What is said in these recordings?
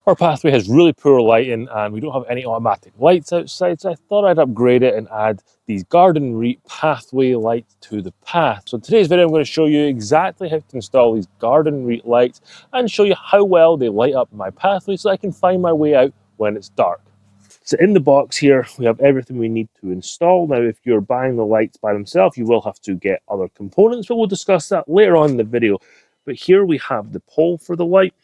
Our pathway has really poor lighting and we don't have any automatic lights outside, so I thought I'd upgrade it and add these Gardenreet pathway lights to the path. So in today's video I'm going to show you exactly how to install these Gardenreet lights and show you how well they light up my pathway so I can find my way out when it's dark. So in the box here, we have everything we need to install. Now, if you're buying the lights by themselves, you will have to get other components, but we'll discuss that later on in the video. But here we have the pole for the light,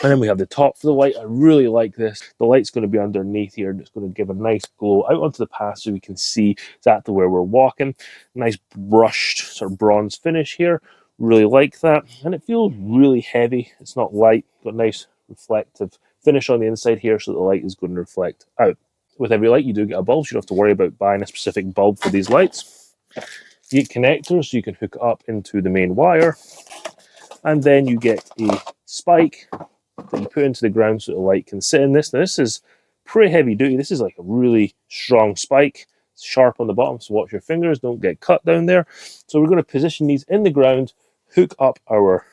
and then we have the top for the light. I really like this. The light's going to be underneath here, and it's going to give a nice glow out onto the path so we can see exactly where we're walking. Nice brushed sort of bronze finish here. Really like that. And it feels really heavy. It's not light. Got a nice reflective finish on the inside here so the light is going to reflect out. With every light, you do get a bulb, so you don't have to worry about buying a specific bulb for these lights. You get connectors, so you can hook up into the main wire. And then you get a spike that you put into the ground so the light can sit in this. Now this is pretty heavy duty. This is like a really strong spike. It's sharp on the bottom, so watch your fingers, don't get cut down there. So we're going to position these in the ground, hook up our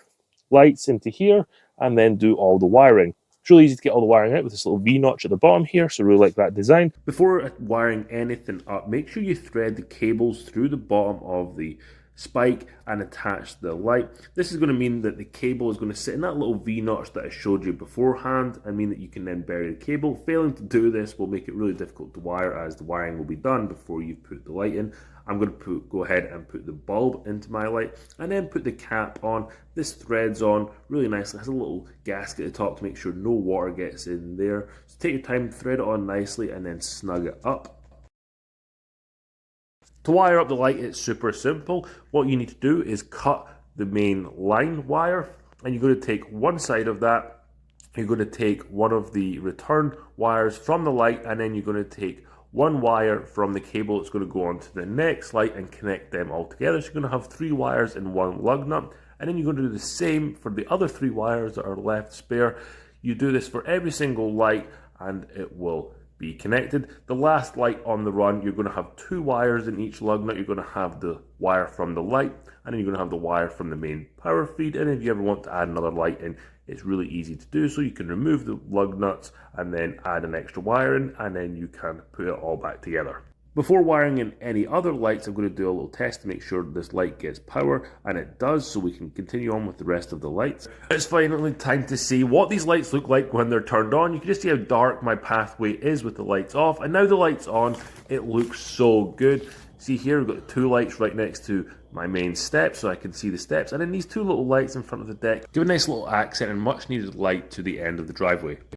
lights into here, and then do all the wiring. It's really easy to get all the wiring out with this little V-notch at the bottom here, so I really like that design. Before wiring anything up, make sure you thread the cables through the bottom of the spike and attach the light. This is going to mean that the cable is going to sit in that little V-notch that I showed you beforehand and mean that you can then bury the cable. Failing to do this will make it really difficult to wire, as the wiring will be done before you put the light in. I'm going to go ahead and put the bulb into my light and then put the cap on. This threads on really nicely. It has a little gasket at the top to make sure no water gets in there. So take your time, thread it on nicely and then snug it up. To wire up the light, it's super simple. What you need to do is cut the main line wire, and you're going to take one side of that, you're going to take one of the return wires from the light, and then you're going to take one wire from the cable that's going to go on to the next light and connect them all together. So you're going to have 3 wires in one lug nut, and then you're going to do the same for the other 3 wires that are left spare. You do this for every single light and it will be connected. The last light on the run, you're going to have 2 wires in each lug nut. You're going to have the wire from the light, and then you're going to have the wire from the main power feed. And if you ever want to add another light in, it's really easy to do. So you can remove the lug nuts and then add an extra wire in, and then you can put it all back together. Before wiring in any other lights, I'm going to do a little test to make sure this light gets power, and it does, so we can continue on with the rest of the lights. It's finally time to see what these lights look like when they're turned on. You can just see how dark my pathway is with the lights off, and now the lights on, it looks so good. See here, we've got 2 lights right next to my main steps so I can see the steps, and then these 2 little lights in front of the deck give a nice little accent and much needed light to the end of the driveway.